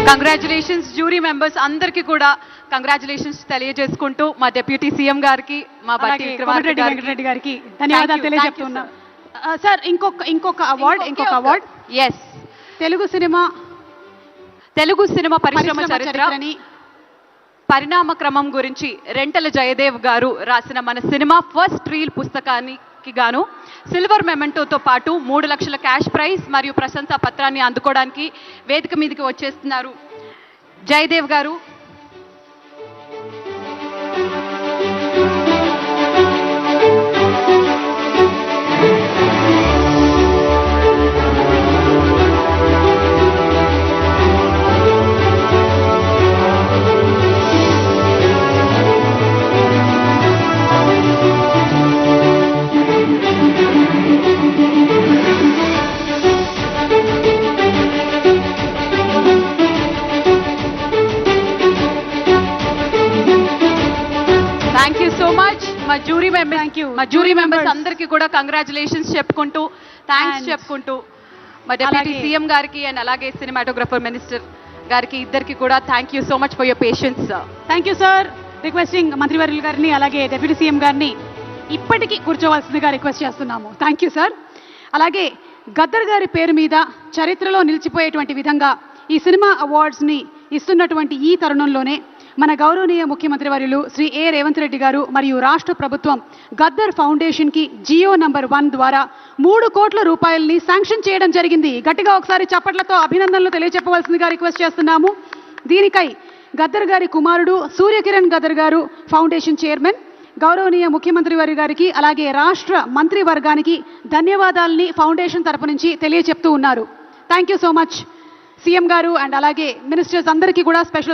Congratulations jury members అందరికీ కూడా congratulations తెలియజేసుకుంటూ మా డిప్యూటీ సీఎం గారికి మా బట్టి వెంకటరెడ్డి గారికి ధన్యవాదాలు తెలియజేస్తున్నాం. సార్ ఇంకొక అవార్డ్ ఎస్ తెలుగు సినిమా పరిశ్రమ చరిత్రని పరిణామ క్రమం గురించి రెంటల జయదేవ్ గారు రాసిన మన సినిమా ఫస్ట్ రీల్ పుస్తకానికి గాను సిల్వర్ మెమెంటోతో పాటు 3 లక్షల క్యాష్ ప్రైజ్ మరియు ప్రశంసా పత్రాన్ని అందుకోవడానికి వేదిక మీదకి వచ్చేస్తున్నారు జయదేవ్ గారు. థ్యాంక్ యూ సో మచ్ మా జ్యూరీ మెంబర్స్ అందరికీ కూడా కంగ్రాచులేషన్స్ చెప్పుకుంటూ థ్యాంక్స్ చెప్పుకుంటూ మా డిప్యూటీ సీఎం గారికి అండ్ అలాగే సినిమాటోగ్రఫర్ మినిస్టర్ గారికి ఇద్దరికి కూడా thank you so much for your patience. Thank you sir. Requesting మంత్రివర్యులు గారిని అలాగే డిప్యూటీ సీఎం గారిని ఇప్పటికీ కూర్చోవలసిందిగా రిక్వెస్ట్ చేస్తున్నాము. Thank you sir. అలాగే గద్దర్ గారి పేరు మీద చరిత్రలో నిలిచిపోయేటువంటి విధంగా ఈ సినిమా అవార్డ్స్ని ఇస్తున్నటువంటి ఈ తరుణంలోనే మన గౌరవనీయ ముఖ్యమంత్రి వర్యులు శ్రీ ఏ రేవంత్ రెడ్డి గారు మరియు రాష్ట్ర ప్రభుత్వం గద్దర్ ఫౌండేషన్కి జియో నంబర్ 1 ద్వారా 3 కోట్ల రూపాయలని శాంక్షన్ చేయడం జరిగింది. గట్టిగా ఒకసారి చప్పట్లతో అభినందనలు తెలియజెప్పవలసిందిగా రిక్వెస్ట్ చేస్తున్నాము. దీనికై గద్దర్ గారి కుమారుడు సూర్యకిరణ్ గద్దర్ గారు ఫౌండేషన్ చైర్మన్ గౌరవనీయ ముఖ్యమంత్రి వారి గారికి అలాగే రాష్ట్ర మంత్రివర్గానికి ధన్యవాదాలని ఫౌండేషన్ తరపు నుంచి తెలియజెప్తూ ఉన్నారు. Thank you so much CM గారు అండ్ అలాగే మినిస్టర్స్ అందరికీ కూడా స్పెషల్